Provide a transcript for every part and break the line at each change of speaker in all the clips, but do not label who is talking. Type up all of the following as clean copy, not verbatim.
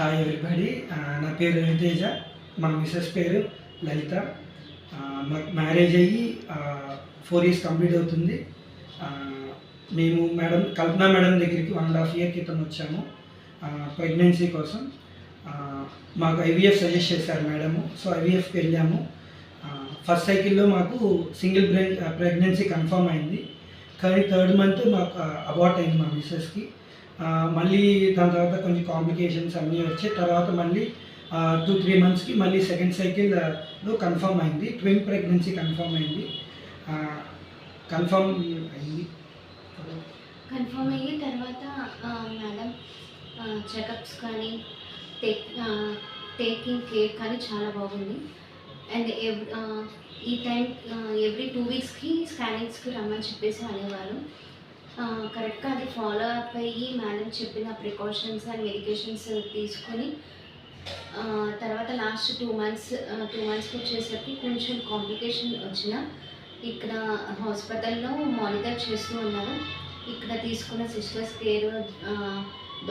Hi everybody. నా పేరు రవితేజ. మా మిసెస్ పేరు లలిత. మాకు మ్యారేజ్ అయ్యి 4 ఇయర్స్ కంప్లీట్ అవుతుంది. మేము కల్పన మేడం దగ్గరికి 1.5 ఇయర్ క్రితం వచ్చాము ప్రెగ్నెన్సీ కోసం. మాకు ఐవీఎఫ్ సజెస్ట్ చేశారు మేడము. సో ఐవీఎఫ్కి వెళ్ళాము. ఫస్ట్ సైకిల్లో మాకు సింగిల్ ప్రెగ్నెన్సీ కన్ఫర్మ్ అయింది. కానీ 3rd మంత్ మాకు అబార్ట్ అయింది మా మిసెస్కి. మళ్ళీ దాని తర్వాత కొంచెం కాంప్లికేషన్స్ అన్నీ వచ్చి తర్వాత మళ్ళీ 2-3 మంత్స్కి మళ్ళీ సెకండ్ సైకిల్లో కన్ఫర్మ్ అయింది. ట్విన్ ప్రెగ్నెన్సీ కన్ఫర్మ్ అయింది. కన్ఫర్మ్
అయ్యి తర్వాత మేడం చెకప్స్ కానీ టేకింగ్ కేర్ కానీ చాలా బాగుంది. అండ్ ఈ టైం ఎవ్రీ 2 వీక్స్కి స్కానింగ్స్కి రమ్మని చెప్పేసి అనేవారు. కరెక్ట్గా అది ఫాలో అప్ అయ్యి మేడం చెప్పిన ప్రికాషన్స్ అండ్ మెడికేషన్స్ తీసుకొని తర్వాత లాస్ట్ 2 మంత్స్కి వచ్చేసరికి కొంచెం కాంప్లికేషన్ వచ్చిన ఇక్కడ హాస్పిటల్లో మానిటర్ చేస్తూ ఉన్నారు. ఇక్కడ తీసుకున్న సిస్టర్స్ కేర్,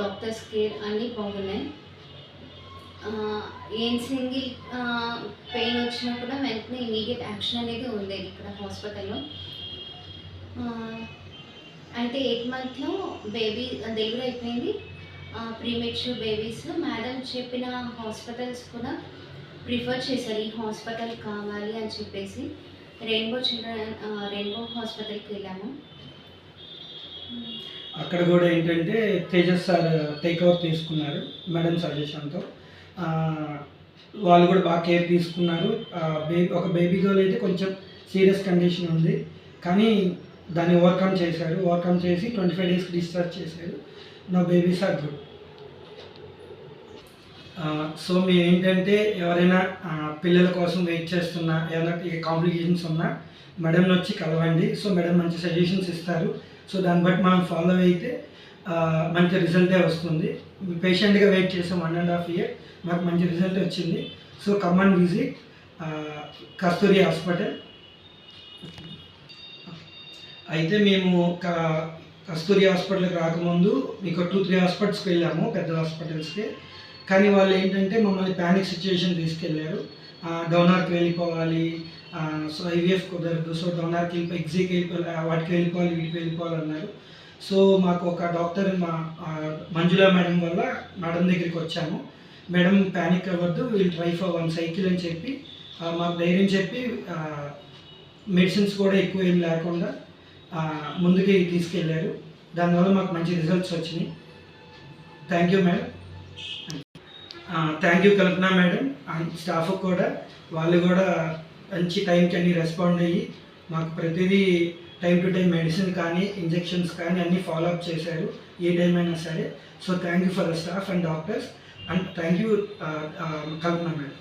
డాక్టర్స్ కేర్ అన్నీ బాగున్నాయి. ఏం సింగిల్ పెయిన్ వచ్చినా కూడా వెంటనే ఇమీడియట్ యాక్షన్ అనేది ఉంది ఇక్కడ హాస్పిటల్లో. అయితే 8 మంత్లో బేబీ డెలివరీ అయిపోయింది. ప్రీమెచ్యూర్ బేబీస్ మేడం చెప్పిన హాస్పిటల్స్ కూడా ప్రిఫర్ చేశారు. ఈ హాస్పిటల్ కావాలి అని చెప్పేసి రెయిన్బో హాస్పిటల్కి వెళ్ళాము.
అక్కడ కూడా ఏంటంటే తేజస్ సార్ టేక్ ఓవర్ తీసుకున్నారు మేడం సజెషన్తో. వాళ్ళు కూడా బాగా కేర్ తీసుకున్నారు. ఒక బేబీ గర్ల్ అయితే కొంచెం సీరియస్ కండిషన్ ఉంది, కానీ దాన్ని ఓవర్కమ్ చేశారు. ఓవర్కమ్ చేసి 25 డేస్కి డిశ్చార్జ్ చేశారు. నా బేబీస్ ఆర్ గుడ్. సో మీరు ఏంటంటే ఎవరైనా పిల్లల కోసం వెయిట్ చేస్తున్నా, ఏమైనా కాంప్లికేషన్స్ ఉన్నా మేడంని వచ్చి కలవండి. సో మేడం మంచి సజెషన్స్ ఇస్తారు. సో దాన్ని బట్టి మనం ఫాలో అయితే మంచి రిజల్టే వస్తుంది. పేషెంట్గా వెయిట్ చేసాం 1.5 ఇయర్, మాకు మంచి రిజల్ట్ వచ్చింది. So come and visit Kasturi hospital. అయితే మేము కస్తూరి హాస్పిటల్కి రాకముందు మీకు 2-3 హాస్పిటల్స్కి వెళ్ళాము, పెద్ద హాస్పిటల్స్కి. కానీ వాళ్ళు ఏంటంటే మమ్మల్ని ప్యానిక్ సిచ్యువేషన్ తీసుకెళ్ళారు. డోనార్కి వెళ్ళిపోవాలి, సో ఐవీఎఫ్ కుదరదు, సో డోనార్కి ఎగ్జీకి వెళ్ళిపోవాలి, వాటికి వెళ్ళిపోవాలి, వీటికి వెళ్ళిపోవాలన్నారు. సో మాకు ఒక డాక్టర్ మంజుల మేడం వల్ల మేడం దగ్గరికి వచ్చాము. మేడం ప్యానిక్ అవ్వద్దు, వీల్ ట్రై ఫర్ 1 సైకిల్ అని చెప్పి మాకు ధైర్యం చెప్పి మెడిసిన్స్ కూడా ఎక్కువ ఏం లేకుండా ముందుకి తీసుకెళ్ళారు. దానివల్ల మాకు మంచి రిజల్ట్స్ వచ్చినాయి. Thank you madam. Thank you Kalpana madam and staff కూడా. వాళ్ళు కూడా మంచి టైంకి అన్ని రెస్పాండ్ అయ్యి మాకు ప్రతిదీ టైం టు టైం మెడిసిన్ కానీ ఇంజెక్షన్స్ కానీ అన్నీ ఫాలోఅప్ చేశారు ఏ టైం అయినా సరే. So thank you for the staff and doctors and thank you Kalpana madam.